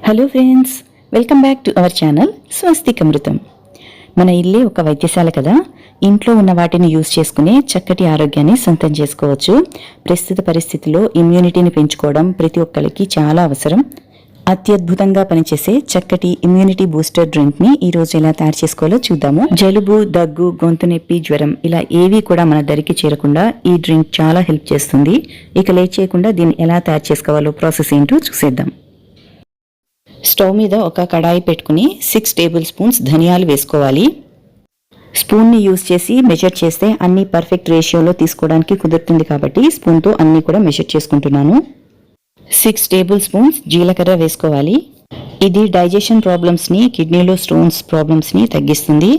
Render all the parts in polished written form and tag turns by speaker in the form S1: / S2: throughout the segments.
S1: Hello friends, welcome back to our channel Swastik Amrutham. మన ఇల్లే ఒక వైద్యశాల కదా. ఇంట్లో ఉన్న వాటిని యూజ్ చేసుకుని చక్కటి ఆరోగ్యాన్ని సొంతం చేసుకోవచ్చు. ప్రస్తుత పరిస్థితుల్లో ఇమ్యూనిటీని పెంచుకోవడం ప్రతి ఒక్కరికి చాలా అవసరం. అత్యద్భుతంగా పనిచేసే చక్కటి ఇమ్యూనిటీ బూస్టర్ డ్రింక్ ని ఈ రోజు ఎలా తయారు చేసుకోవాలో చూద్దాము. జలుబు, దగ్గు, గొంతు నొప్పి, జ్వరం ఇలా ఏవి కూడా మన దరికి చేరకుండా ఈ డ్రింక్ చాలా హెల్ప్ చేస్తుంది. ఇక లేట్ చేయకుండా దీన్ని ఎలా తయారు చేసుకోవాలో ప్రాసెస్ ఏంటో చూసేద్దాం. స్టవ్ మీద ఒక కడాయి పెట్టుకుని 6 టేబుల్ స్పూన్స్ ధనియాలు వేసుకోవాలి. స్పూన్ని యూజ్ చేసి మెజర్ చేస్తే అన్ని పర్ఫెక్ట్ రేషియోలో తీసుకోవడానికి కుదురుతుంది కాబట్టి స్పూన్తో అన్నీ కూడా మెజర్ చేసుకుంటున్నాను. 6 టేబుల్ స్పూన్స్ జీలకర్ర వేసుకోవాలి. ఇది డైజెషన్ ప్రాబ్లమ్స్ని, కిడ్నీలో స్టోన్స్ ప్రాబ్లమ్స్ని తగ్గిస్తుంది.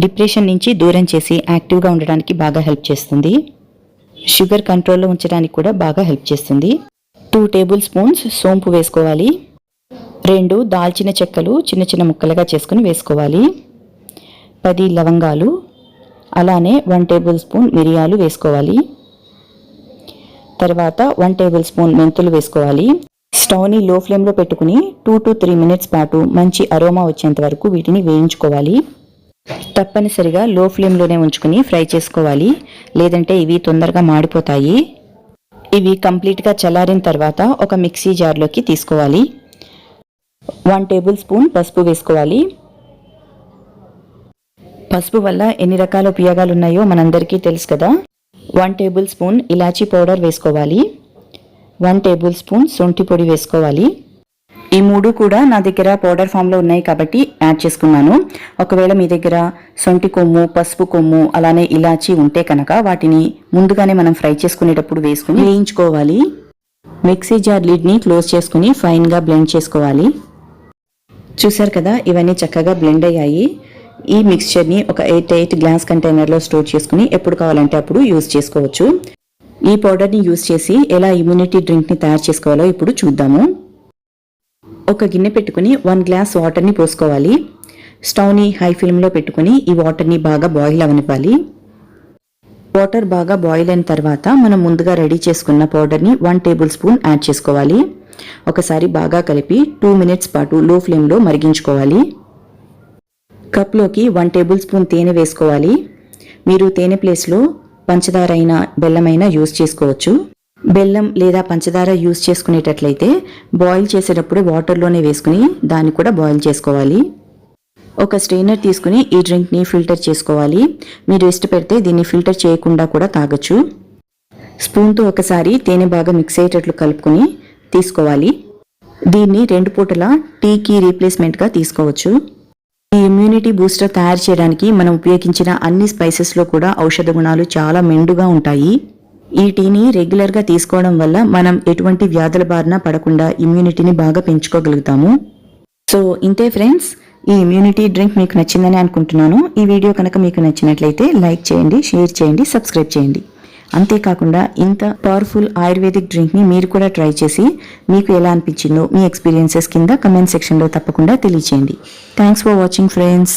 S1: డిప్రెషన్ నుంచి దూరం చేసి యాక్టివ్గా ఉండడానికి బాగా హెల్ప్ చేస్తుంది. షుగర్ కంట్రోల్లో ఉంచడానికి కూడా బాగా హెల్ప్ చేస్తుంది. 2 టేబుల్ స్పూన్స్ సోంపు వేసుకోవాలి. 2 దాల్చిన చెక్కలు చిన్న చిన్న ముక్కలుగా చేసుకుని వేసుకోవాలి. 10 లవంగాలు, అలానే 1 టేబుల్ స్పూన్ మిరియాలు వేసుకోవాలి. తర్వాత 1 టేబుల్ స్పూన్ మెంతులు వేసుకోవాలి. స్టవ్ని లో ఫ్లేమ్లో పెట్టుకుని 2 to 3 మినిట్స్ పాటు మంచి అరోమా వచ్చేంత వరకు వీటిని వేయించుకోవాలి. తప్పనిసరిగా లో ఫ్లేమ్లోనే ఉంచుకుని ఫ్రై చేసుకోవాలి, లేదంటే ఇవి తొందరగా మాడిపోతాయి. ఇవి కంప్లీట్గా చల్లారిన తర్వాత ఒక మిక్సీ జార్లోకి తీసుకోవాలి. 1 టేబుల్ స్పూన్ పసుపు వేసుకోవాలి. పసుపు వల్ల ఎన్ని రకాల ఉపయోగాలు ఉన్నాయో మనందరికీ తెలుసు కదా. 1 టేబుల్ స్పూన్ ఇలాచీ పౌడర్ వేసుకోవాలి. 1 టేబుల్ స్పూన్ శొంఠి పొడి వేసుకోవాలి. ఈ 3 కూడా నా దగ్గర పౌడర్ ఫామ్లో ఉన్నాయి కాబట్టి యాడ్ చేసుకున్నాను. ఒకవేళ మీ దగ్గర శొంఠి కొమ్ము, పసుపు కొమ్ము, అలానే ఇలాచీ ఉంటే కనుక వాటిని ముందుగానే మనం ఫ్రై చేసుకునేటప్పుడు వేసుకుని వేయించుకోవాలి. మిక్సీ జార్ లిడ్ని క్లోజ్ చేసుకుని ఫైన్గా బ్లెండ్ చేసుకోవాలి. చూసారు కదా, ఇవన్నీ చక్కగా బ్లెండ్ అయ్యాయి. ఈ మిక్స్చర్ని ఒక 8 గ్లాస్ కంటైనర్లో స్టోర్ చేసుకుని ఎప్పుడు కావాలంటే అప్పుడు యూజ్ చేసుకోవచ్చు. ఈ పౌడర్ని యూజ్ చేసి ఎలా ఇమ్యూనిటీ డ్రింక్ని తయారు చేసుకోవాలో ఇప్పుడు చూద్దాము. ఒక గిన్నె పెట్టుకుని 1 గ్లాస్ వాటర్ని పోసుకోవాలి. స్టవ్ని హై ఫ్లేమ్లో పెట్టుకుని ఈ వాటర్ని బాగా బాయిల్ అవనివ్వాలి. వాటర్ బాగా బాయిల్ అయిన తర్వాత మనం ముందుగా రెడీ చేసుకున్న పౌడర్ని 1 టేబుల్ స్పూన్ యాడ్ చేసుకోవాలి. ఒకసారి బాగా కలిపి 2 మినిట్స్ పాటు లో ఫ్లేమ్లో మరిగించుకోవాలి. కప్లోకి 1 టేబుల్ స్పూన్ తేనె వేసుకోవాలి. మీరు తేనె ప్లేస్లో పంచదార అయినా బెల్లమైనా యూజ్ చేసుకోవచ్చు. బెల్లం లేదా పంచదార యూజ్ చేసుకునేటట్లయితే బాయిల్ చేసేటప్పుడు వాటర్లోనే వేసుకుని దాన్ని కూడా బాయిల్ చేసుకోవాలి. ఒక స్ట్రెయినర్ తీసుకుని ఈ డ్రింక్ని ఫిల్టర్ చేసుకోవాలి. మీరు ఇష్టపెడితే దీన్ని ఫిల్టర్ చేయకుండా కూడా తాగొచ్చు. స్పూన్తో ఒకసారి తేనె బాగా మిక్స్ అయ్యేటట్లు కలుపుకొని తీసుకోవాలి. దీన్ని 2 పూటల టీకి రీప్లేస్మెంట్గా తీసుకోవచ్చు. ఈ ఇమ్యూనిటీ బూస్టర్ తయారు చేయడానికి మనం ఉపయోగించిన అన్ని స్పైసెస్లో కూడా ఔషధ గుణాలు చాలా మెండుగా ఉంటాయి. ఈ టీని రెగ్యులర్గా తీసుకోవడం వల్ల మనం ఎటువంటి వ్యాధుల బారిన పడకుండా ఇమ్యూనిటీని బాగా పెంచుకోగలుగుతాము. సో ఇంతే ఫ్రెండ్స్, ఈ ఇమ్యూనిటీ డ్రింక్ మీకు నచ్చిందని అనుకుంటున్నాను. ఈ వీడియో కనుక మీకు నచ్చినట్లయితే లైక్ చేయండి, షేర్ చేయండి, సబ్స్క్రైబ్ చేయండి. అంతేకాకుండా ఇంత పవర్ఫుల్ ఆయుర్వేదిక్ డ్రింక్ని మీరు కూడా ట్రై చేసి మీకు ఎలా అనిపించిందో మీ ఎక్స్పీరియన్సెస్ కింద కమెంట్ సెక్షన్లో తప్పకుండా తెలియచేయండి. Thanks for watching friends.